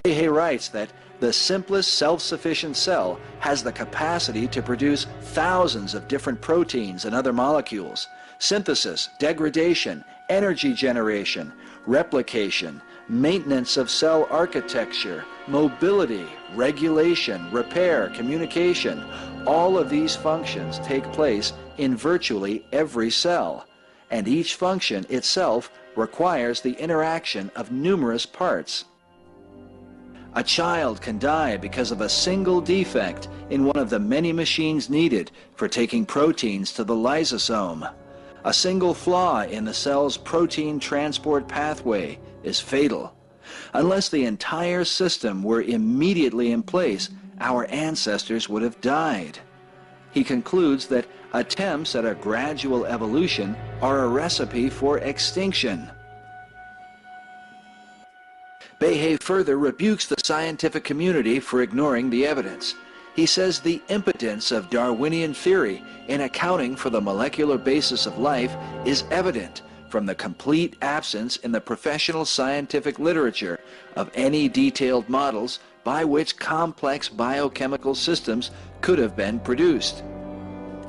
Behe writes that the simplest self-sufficient cell has the capacity to produce thousands of different proteins and other molecules. Synthesis, degradation, energy generation, replication, maintenance of cell architecture, mobility, regulation, repair, communication. All of these functions take place in virtually every cell, and each function itself requires the interaction of numerous parts. A child can die because of a single defect in one of the many machines needed for taking proteins to the lysosome. A single flaw in the cell's protein transport pathway is fatal. Unless the entire system were immediately in place, our ancestors would have died. He concludes that attempts at a gradual evolution are a recipe for extinction. Behe further rebukes the scientific community for ignoring the evidence. He says the impotence of Darwinian theory in accounting for the molecular basis of life is evident from the complete absence in the professional scientific literature of any detailed models by which complex biochemical systems could have been produced.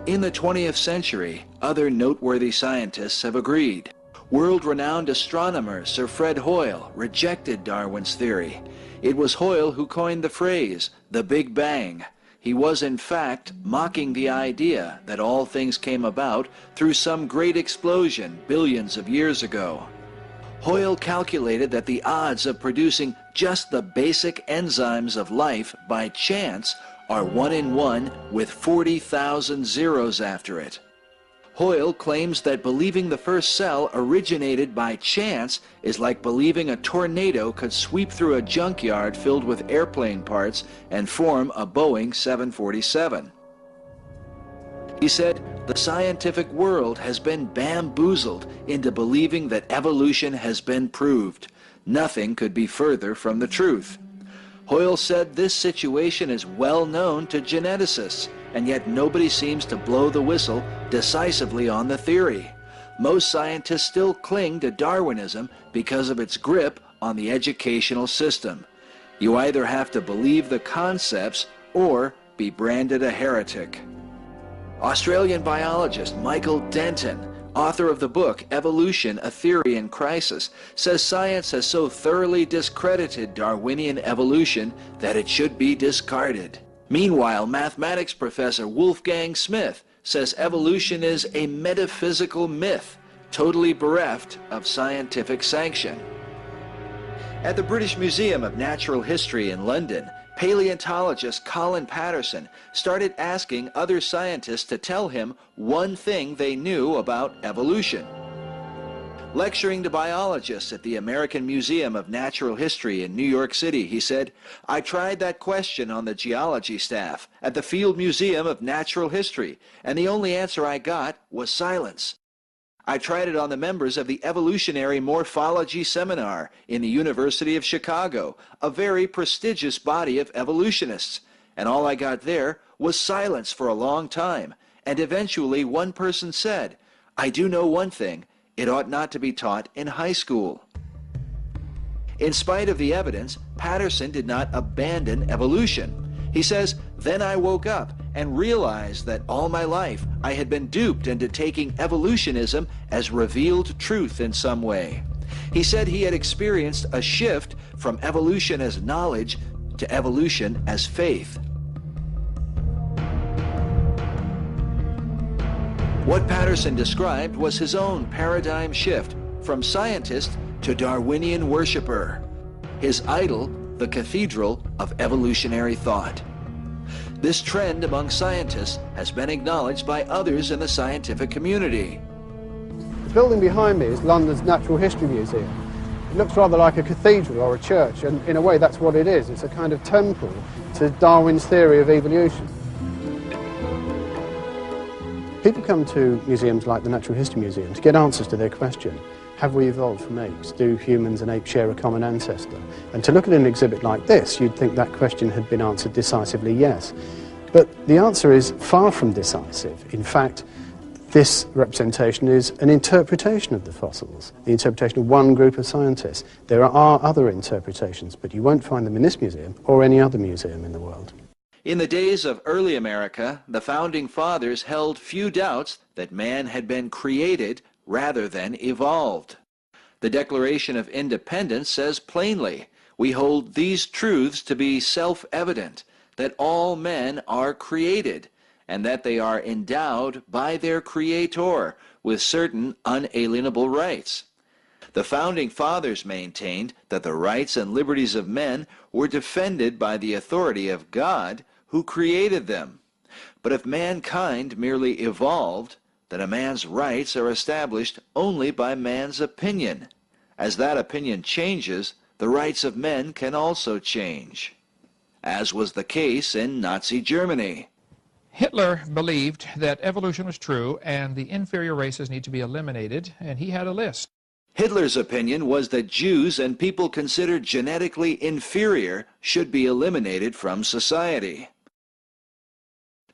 In the 20th century, other noteworthy scientists have agreed. World-renowned astronomer Sir Fred Hoyle rejected Darwin's theory. It was Hoyle who coined the phrase, the Big Bang. He was in fact mocking the idea that all things came about through some great explosion billions of years ago. Hoyle calculated that the odds of producing just the basic enzymes of life by chance are 1 in 1 with 40,000 zeros after it. Hoyle claims that believing the first cell originated by chance is like believing a tornado could sweep through a junkyard filled with airplane parts and form a Boeing 747. He said, the scientific world has been bamboozled into believing that evolution has been proved. Nothing could be further from the truth. Hoyle said this situation is well known to geneticists, and yet nobody seems to blow the whistle decisively on the theory. Most scientists still cling to Darwinism because of its grip on the educational system. You either have to believe the concepts or be branded a heretic. Australian biologist Michael Denton, author of the book Evolution, A Theory in Crisis, says science has so thoroughly discredited Darwinian evolution that it should be discarded. Meanwhile, mathematics professor Wolfgang Smith says evolution is a metaphysical myth, totally bereft of scientific sanction. At the British Museum of Natural History in London, paleontologist Colin Patterson started asking other scientists to tell him one thing they knew about evolution. Lecturing to biologists at the American Museum of Natural History in New York City, he said, I tried that question on the geology staff at the Field Museum of Natural History, and the only answer I got was silence. I tried it on the members of the Evolutionary Morphology Seminar in the University of Chicago, a very prestigious body of evolutionists, and all I got there was silence for a long time, and eventually one person said, I do know one thing, it ought not to be taught in high school. In spite of the evidence, Patterson did not abandon evolution. He says, then I woke up and realized that all my life I had been duped into taking evolutionism as revealed truth in some way. He said he had experienced a shift from evolution as knowledge to evolution as faith. What Patterson described was his own paradigm shift from scientist to Darwinian worshiper. His idol, the cathedral of evolutionary thought. This trend among scientists has been acknowledged by others in the scientific community. The building behind me is London's Natural History Museum. It looks rather like a cathedral or a church, and in a way that's what it is. It's a kind of temple to Darwin's theory of evolution. People come to museums like the Natural History Museum to get answers to their question. Have we evolved from apes? Do humans and apes share a common ancestor? And to look at an exhibit like this, you'd think that question had been answered decisively yes. But the answer is far from decisive. In fact, This representation is an interpretation of the fossils, the interpretation of one group of scientists. There are other interpretations, but you won't find them in this museum or any other museum in the world. In the days of early America, the Founding Fathers held few doubts that man had been created rather than evolved. The Declaration of Independence says plainly, "We hold these truths to be self-evident, that all men are created, and that they are endowed by their Creator with certain unalienable rights." The Founding Fathers maintained that the rights and liberties of men were defended by the authority of God, who created them. But if mankind merely evolved, then a man's rights are established only by man's opinion. As that opinion changes, the rights of men can also change, as was the case in Nazi Germany. Hitler believed that evolution was true and the inferior races need to be eliminated, and he had a list. Hitler's opinion was that Jews and people considered genetically inferior should be eliminated from society.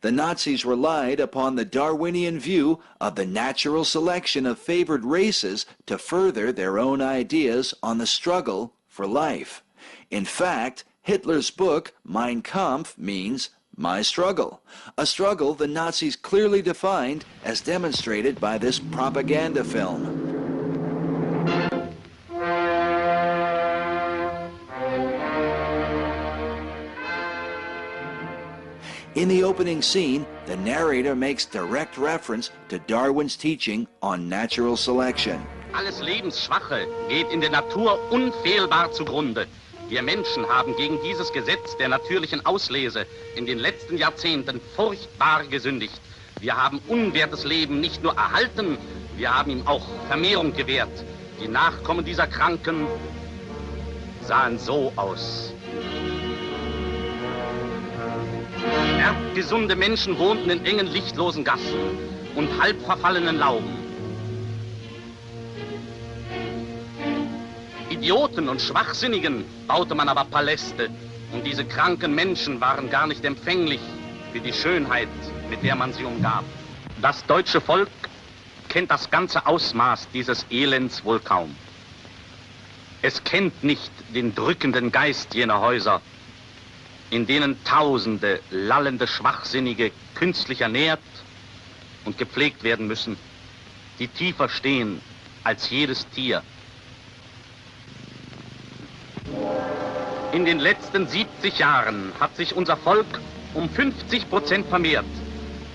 The Nazis relied upon the Darwinian view of the natural selection of favored races to further their own ideas on the struggle for life. In fact, Hitler's book, Mein Kampf, means my struggle, a struggle the Nazis clearly defined as demonstrated by this propaganda film. In the opening scene, the narrator makes direct reference to Darwin's teaching on natural selection. Alles Lebensschwache geht in der Natur unfehlbar zugrunde. Wir Menschen haben gegen dieses Gesetz der natürlichen Auslese in den letzten Jahrzehnten furchtbar gesündigt. Wir haben unwertes Leben nicht nur erhalten, wir haben ihm auch Vermehrung gewährt. Die Nachkommen dieser Kranken sahen so aus. Erbgesunde Menschen wohnten in engen, lichtlosen Gassen und halb verfallenen Lauben. Idioten und Schwachsinnigen baute man aber Paläste, und diese kranken Menschen waren gar nicht empfänglich für die Schönheit, mit der man sie umgab. Das deutsche Volk kennt das ganze Ausmaß dieses Elends wohl kaum. Es kennt nicht den drückenden Geist jener Häuser, in denen Tausende lallende Schwachsinnige künstlich ernährt und gepflegt werden müssen, die tiefer stehen als jedes Tier. In den letzten 70 Jahren hat sich unser Volk um 50% vermehrt,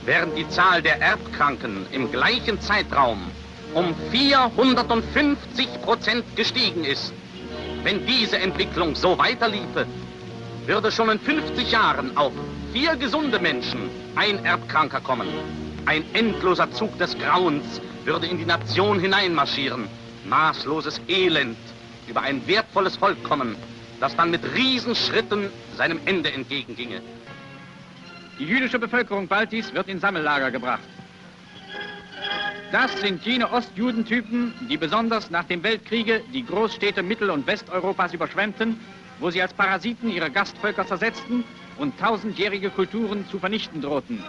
während die Zahl der Erbkranken im gleichen Zeitraum um 450% gestiegen ist. Wenn diese Entwicklung so weiterliefe, würde schon in 50 Jahren auf 4 gesunde Menschen ein Erbkranker kommen. Ein endloser Zug des Grauens würde in die Nation hineinmarschieren. Maßloses Elend über ein wertvolles Volk kommen, das dann mit Riesenschritten seinem Ende entgegenginge. Die jüdische Bevölkerung Baltis wird in Sammellager gebracht. Das sind jene Ostjudentypen, die besonders nach dem Weltkriege die Großstädte Mittel- und Westeuropas überschwemmten, wo sie als Parasiten ihre Gastvölker zersetzten und tausendjährige Kulturen zu vernichten drohten.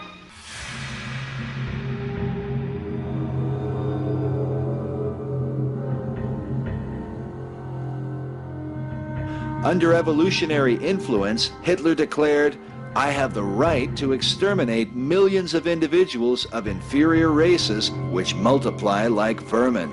Under evolutionary influence, Hitler declared, "I have the right to exterminate millions of individuals of inferior races which multiply like vermin."